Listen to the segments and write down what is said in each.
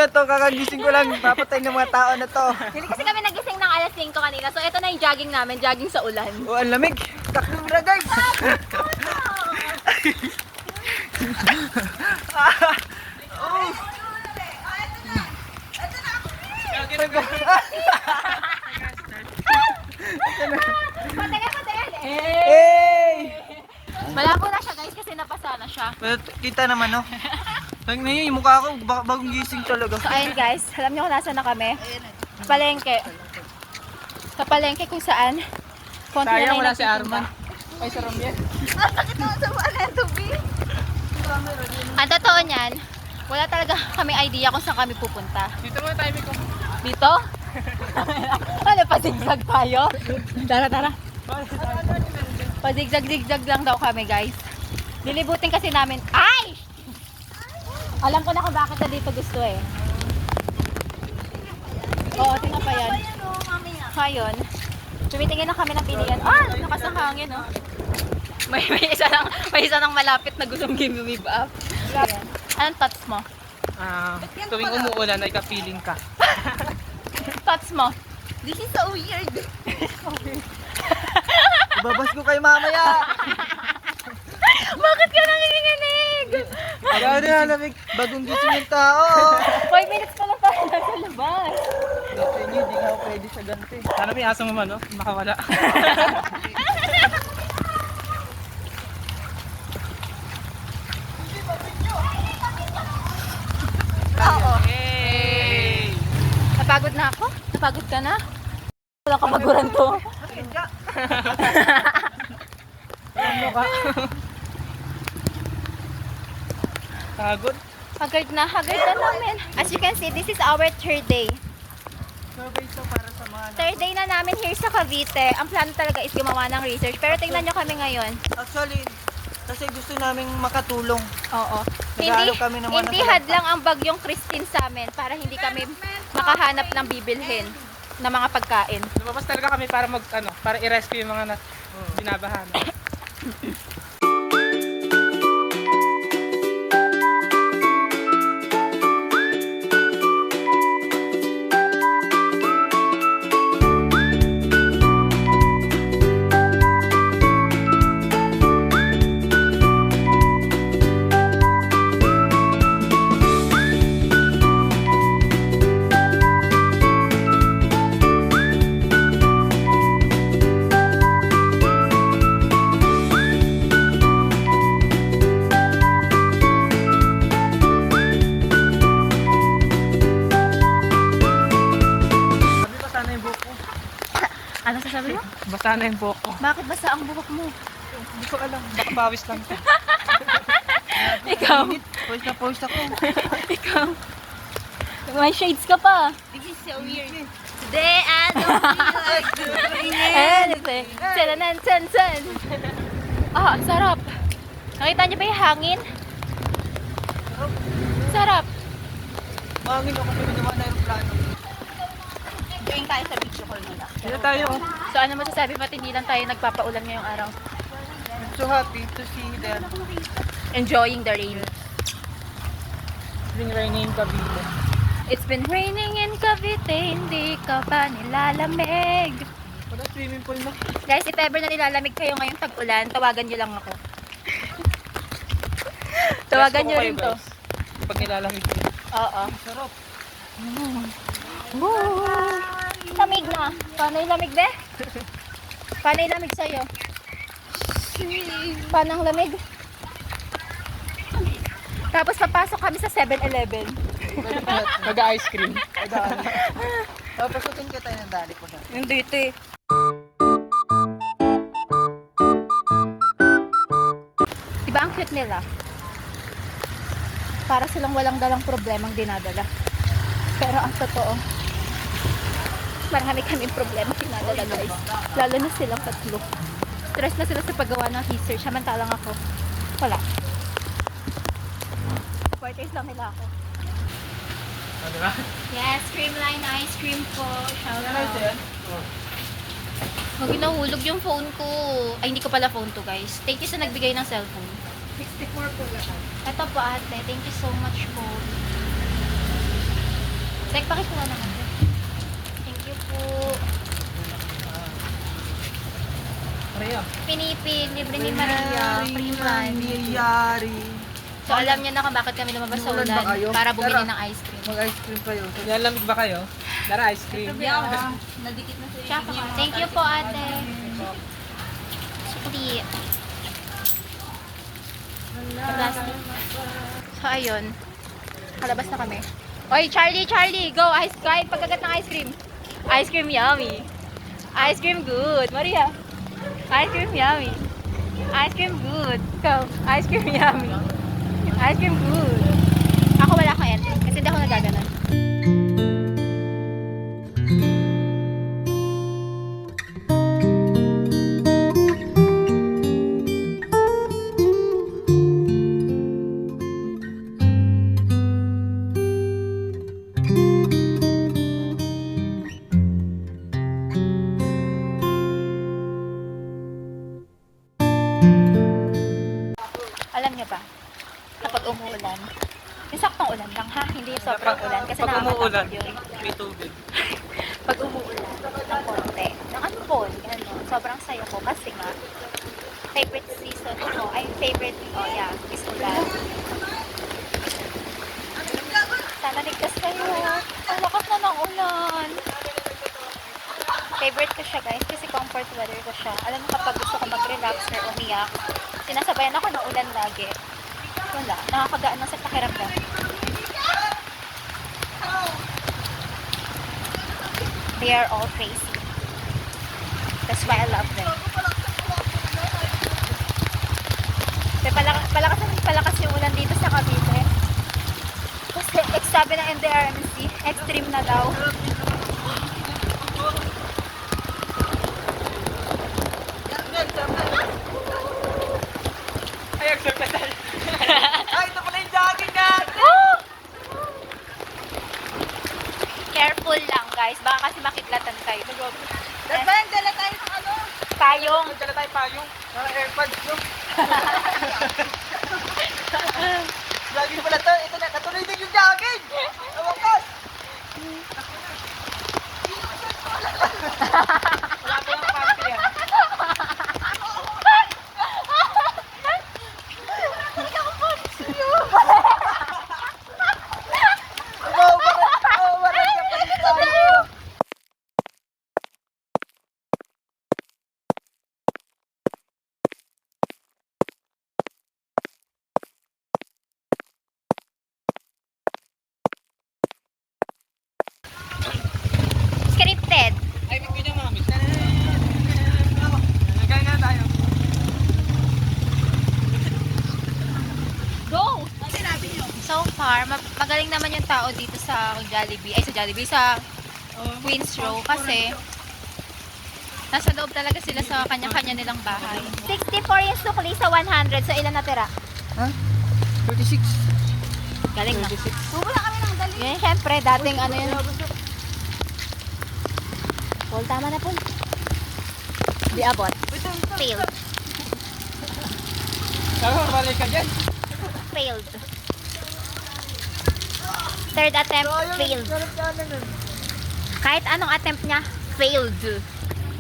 na to, kakagising ko lang. Papatay ng mga tao na to. Hindi kasi kami nagising ng alas 5 kanina. So, ito na yung jogging namin. Jogging sa ulan. Oh, ang lamig. Takbo na guys. Hey! Malabo na siya guys kasi napasa na siya. Kita naman, no? Tingnan niyo yung mukha ko, bagong gising talaga. So, ayun guys. Alam niyo kung nasa na kami? Sa palengke. Sa palengke kung saan. Konti na Sayang lang wala si nagtitinda. Arman. Ay, sa Romel. Sakit naman sa mga tubi. Ang totoo niyan, wala talaga kami idea kung saan kami pupunta. Dito mo tayo, Miko. Dito? Ano, pasigzag tayo? Tara. Pazigzag-zigzag lang daw kami, guys. Lilibutin kasi namin. Ay! Alam ko na kung bakit na dito gusto eh. Oo, tingnan pa yan. Ngayon, tumitingin na kami ng pilihan. Ah! Lakas ng hangin, oh. May isa lang malapit na gustong give up. Ayan. Anong thoughts mo? Tuwing umuulan ay ka-feeling ka. Thoughts mo? This is so weird. Babas ko kayo mamaya. Bakit ka nanginginig? Kaya na lamig, bagong gising yung tao. 5 minutes pa lang tayo nasa labas. Dito niyo, hindi nga ako pwede sa ganito eh. Sana may aso mo man, no? Makawala. Oo. Hey! Napagod na ako? Napagod ka na? Walang kapaguran to. Ano ka? Pagod? Haggard na namin. As you can see, this is our third day. Survey to para sa mga... Third day na namin here sa Cavite. Ang plano talaga is gumawa ng research. Pero tingnan nyo kami ngayon. Actually, kasi gusto naming makatulong. Oo. Nag-aalok kami ng mga Hindi nasalanta. hadlang ang bagyong Christine sa amin para hindi kami makahanap ng bibilhin na mga pagkain. Lumabas talaga kami para para i-rescue yung mga binabahan. Sabi pa sana yung buhok ko. Ano sasabi mo? Basta na yung buhok ko. Bakit basa ang buhok mo? Hindi ko alam. Baka pawis lang to. Ikaw. Pawis na pawis ako. Ikaw. May shades ka pa. This is so weird. Today I don't feel like doing anything. Sananan, san. Ah, ang sarap. Nakita niyo ba yung hangin? Sarap. Mahangin ako kasi naman na yung plano. Going tayo sa video call nila. Dito tayo. So ano masasabi mo, hindi lang tayo nagpapaulan ngayong araw? I'm so happy to see them. Enjoying the rain. Bring raining Cavite. It's been raining in Cavite, hindi ka pa nilalamig. Wala swimming pool na. Guys, if ever na nilalamig kayo ngayong tag-ulan, tawagan nyo lang ako. Tawagan nyo rin to. Pag nilalamig ko. Oo. Sarap. Lamig na. Paano yung lamig, be? Paano yung lamig sa'yo? Paano ang lamig? Tapos papasok kami sa 7-Eleven. Mag-ice cream. Tapos pasukin ka tayo ng dali ko na. Hindi ito eh. Diba ang cute nila? Para silang walang dalang problemang dinadala. Pero ang totoo, marami kaming problema dinadala guys. Lalo na silang tatlo. Stress na sila sa paggawa ng research. Samantalang ako, wala. Quarters lang nila ako. Ano ba? Yes, Creamline ice cream po. Shout out. Huwag nahulog yung phone ko. Ay, hindi ko pala phone to, guys. Thank you sa nagbigay ng cellphone. 64 po lahat. Ito po, ate. Thank you so much po. Sek, pakikuha naman. Thank you po. Maria. Pinipin, libre ni Maria. Priman. Nangyayari. So alam niyo na kung bakit kami lumabas sa Inuulan ulan ba kayo? para bumili Tara. ng ice cream. Mag-ice cream kayo. Nilalamig ba kayo? Dara ice cream. Nadikit na sa Tsaka, thank you po ate. Sukli. Plastic. So ayun. Kalabas na kami. Oy, Charlie, go! Kain pagkagat ng ice cream. Ice cream yummy. Ice cream good. Maria. Ice cream yummy. Ice cream good. Go. Ice cream yummy. Ice cream good. Ako wala akong entry kasi hindi ako nagaganon. Alam niyo ba, kapag umuulan, yung saktong ulan lang ha, hindi yung sobrang ulan kasi Pag umuulan, nakakatakot yun. may tubig. Pag umuulan ng konti, ng ampon, sobrang saya ko kasi nga, favorite season ko, favorite, is ulan. Sana ligtas kayo. Ang lakas na ng ulan. Favorite ko siya guys kasi comfort weather ko siya. Alam mo kapag gusto ko mag-relax or umiyak, sinasabayan ako ng ulan lagi. Wala, nakakagaan na sa pakiramdam. They are all crazy. That's why I love them. Palakas yung ulan dito sa Cavite. Kasi sabi ng NDRMC, extreme na daw. Ay, exercise tayo. Ay, ito pala yung jogging natin! Careful lang guys, baka kasi makitlatan kayo. Dapat dala tayo ng ano? Payong. Dala tayo payong. Mga airpods nyo. Jogging pala to. Ito na, natuloy din yung jogging! Ang wakas! Wala pa yung panty yan. Umawaran ka pa rin tayo. Scripted. Ay, may video mami. Nagkain na tayo. Go! So far, magaling naman yung tao dito sa Jollibee, sa Queen's Row kasi nasa loob talaga sila sa kanya-kanya nilang bahay. 64 yung sukli sa 100, so ilan natira? Ha? 36. Galing na. Bubula kami ng dali. Yan, syempre, dating ano yun. Paul, tama na po. Di abot. Failed. Sabi mo, balik ka dyan. Failed. Third attempt, failed. Kahit anong attempt niya, failed.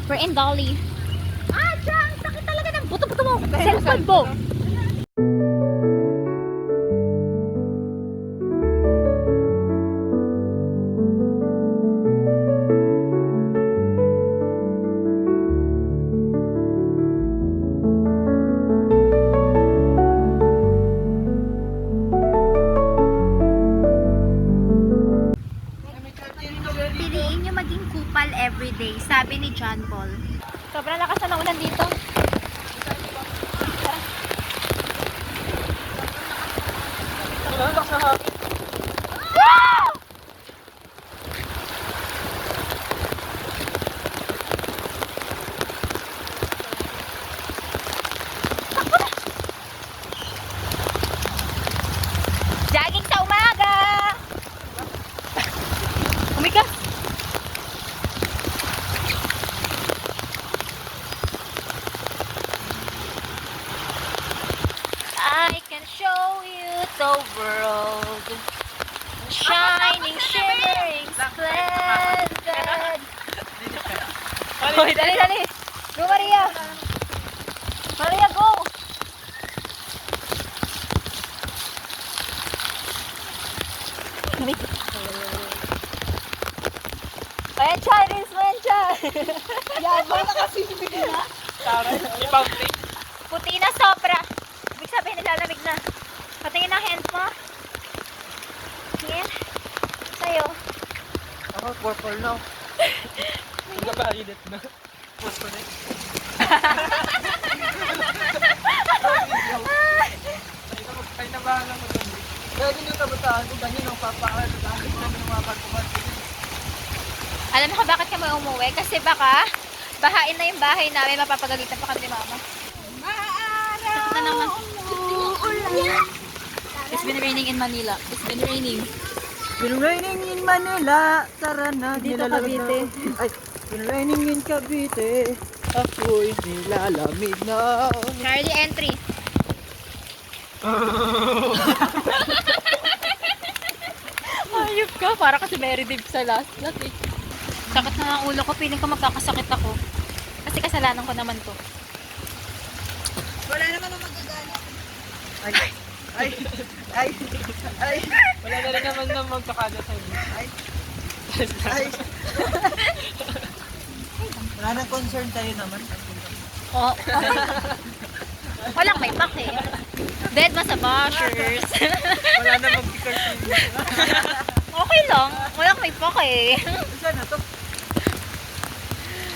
We're in Dolly. Ah, Diyan! Sakit talaga ng buto-buto mo! Cellphone mo! Piliin nyo maging kupal everyday, sabi ni John Paul. Sobrang lakas na ng ulan dito. Tara. Wow! Jogging sa umaga! Umigas! I can show you the world. Shining, shimmering Splendid! Hoy, dali, dali! Go, Maria! Maria, go! Ayan, siya! Rinse mo yan, siya! Yabang na kasi bibigyan na. Tara, i-fountain. Puti na sobra. Ibig sabihin, nilalamig na. Patingin ang hand mo. Tingin. Sa'yo. Ako, purple na. Nagpapainit na. Purple na. Ay, nabahala mo doon. Pwede nyo kabataan ko, ganyan ang papaan. Dahil na ng mga pagkuman. Alam mo kung bakit kami umuwi? Kasi baka bahain na yung bahay namin, mapapagalitan pa kami ni mama. Sakto na naman. It's been raining in Manila. It's been raining. Been raining in Manila. Tara na. Dito, nilalamig Cavite. na. Ay, been raining in Cavite. Ako'y nilalamig na. Charlie entry. Ayop ka, para kasi Mary Dave sa last eh. Sakit na ang ulo ko, feeling ko magkakasakit ako. Kasi kasalanan ko naman to. Wala naman ang magagalit. Ay, ay, ay, ay, Wala na rin naman na magkakada sa inyo. ay. Wala nang concern tayo naman. Oh. Walang may pake. Dead ba sa bashers? Wala na mag-sticker sa inyo. Okay lang. Walang may pake. Saan na to?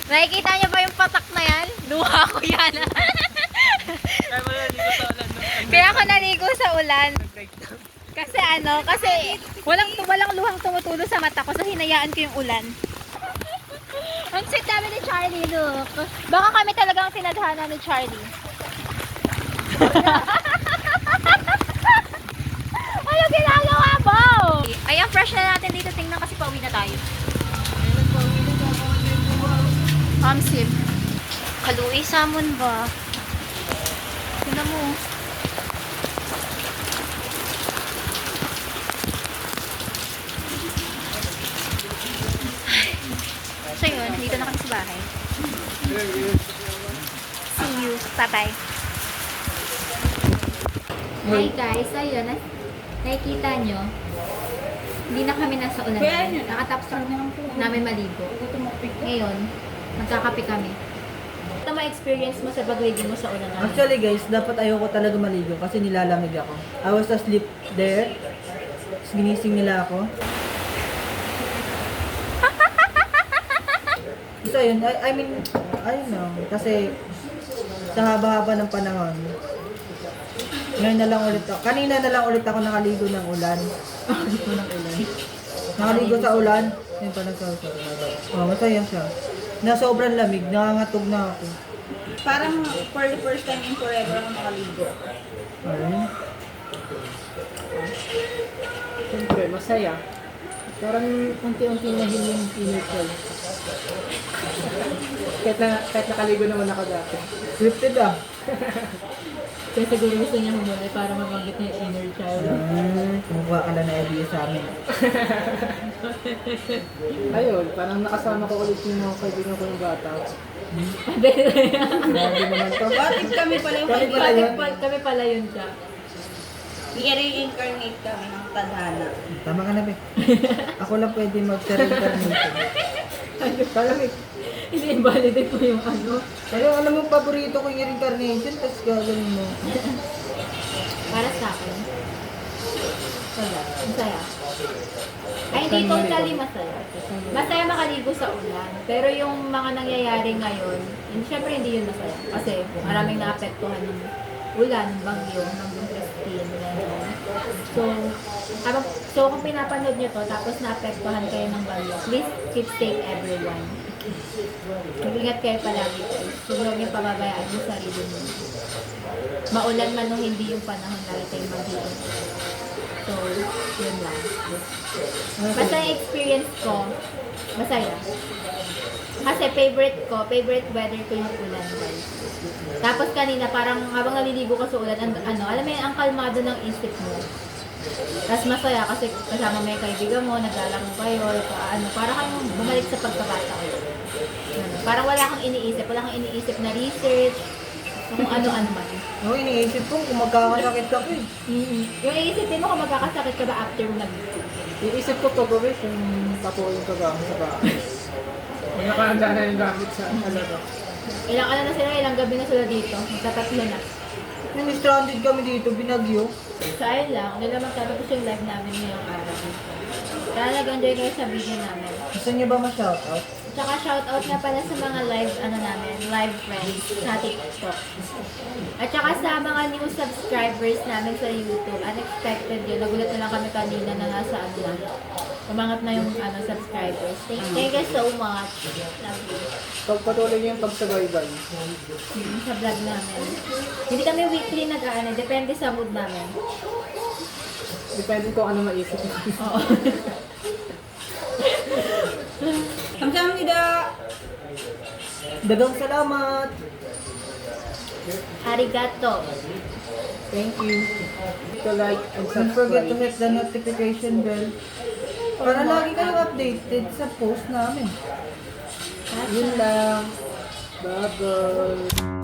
Nakikita niyo ba yung patak na yan? Luha ko yan. Kaya mo yan, dito sa ulan. Kaya ako naligo sa ulan. Breakdown. Kasi kasi walang luhang tumutulo sa mata ko, so hinayaan ko yung ulan. Ang sweet namin ni Charlie, look. Baka kami talagang tinadhana ni Charlie. Ano ginagawa mo? Ay, ang fresh na natin dito. Tingnan kasi pauwi na tayo. Sim. Kaluwi samon ba? Tingnan mo. So yun, dito na kami sa bahay. See you. Bye-bye. Hi guys, ayun, nakikita nyo, hindi na kami nasa ulan. Nakatapos namin maligo. Ngayon, magkakape kami. Ito ma-experience mo sa pagligo mo sa ulan namin. Actually guys, dapat ayoko talaga maligo kasi nilalamig ako. I was asleep there. Tapos ginising nila ako. So yun, I mean, I know. Kasi sa haba-haba ng panahon, ngayon na lang ulit ako. Kanina na lang ulit ako nakaligo ng ulan. Nakaligo ng ulan. Nakaligo sa ulan. Yun pa nagsasabi. Oh, masaya siya. Na sobrang lamig, nangangatog na ako. Parang for the first time in forever ako nakaligo. Ayun. Siyempre, masaya. Parang unti-unti na yung inner child. Kahit nakaligo naman ako dati. Scripted ah. Kaya siguro gusto niya humulay para mabanggit niya yung inner child. Kumukuha ka lang na idea sa amin. Ayun, parang nakasama ko ulit yung mga kaibigan ko yung bata. Grabe naman to. Bakit kami pala yung Kami pala yun. Kami pala yun siya. i-reincarnate kami ng tadhana. Tama ka na, Be. Ako lang pwede mag-reincarnation. Parang Hindi invalidate mo yung ano. Pero alam mo, paborito ko yung reincarnation, tapos gagawin mo. Para sa akin. Wala. Masaya. Ay, hindi totally masaya. Masaya makaligo sa ulan. Pero yung mga nangyayari ngayon, syempre hindi yun masaya. Kasi maraming naapektuhan ng ulan, ng bagyo, ng Christine. So kung pinapanood nyo to, tapos naapektuhan kayo ng bagyo, please keep safe everyone. Mag-ingat kayo palagi guys. Huwag nyo pababayaan yung sarili nyo. Maulan man o hindi yung panahon, lagi kayo mag-iingat. So, yun lang. Basta yung experience ko, masaya. Kasi favorite weather ko yung ulan guys. Tapos kanina, parang habang naliligo ka sa ulan, alam mo yun, ang kalmado ng isip mo. Tapos masaya kasi kasama mo yung kaibigan mo, naglalaro kayo, para kang bumalik sa pagkabata ko. Parang wala kang iniisip na research, kung ano-ano man. Oo, iniisip ko kung magkakasakit ako eh. Yung iisipin mo kung magkakasakit ka ba after mo nag-video. Iisip ko pag-uwi kung papuin ko gamit sa bahay. May nakahanda na yung gamit sa talaga. Ilang gabi na sila dito, magtatatlo na. Nung stranded kami dito, binagyo. So ayun lang, hindi naman tapos yung live namin ngayong araw. Kaya nag-enjoy kayo sa video namin. Gusto niyo ba ma-shoutout? Tsaka shoutout na pala sa mga live live friends sa TikTok. At tsaka sa mga new subscribers namin sa YouTube. Unexpected yun. Nagulat na lang kami kanina na nasa umangat na yung subscribers. Thank you so much. Love you. Pagpatuloy niyo yung pagsabaybay. Sa vlog namin. Hindi kami weekly depende sa mood namin. Depende kung ano maisip mo. Oo. 감사합니다. Dagang salamat! Arigato. Thank you. To like and Don't forget to subscribe. hit the notification bell para lagi kayong updated sa post namin. Yun lang. Bye-bye.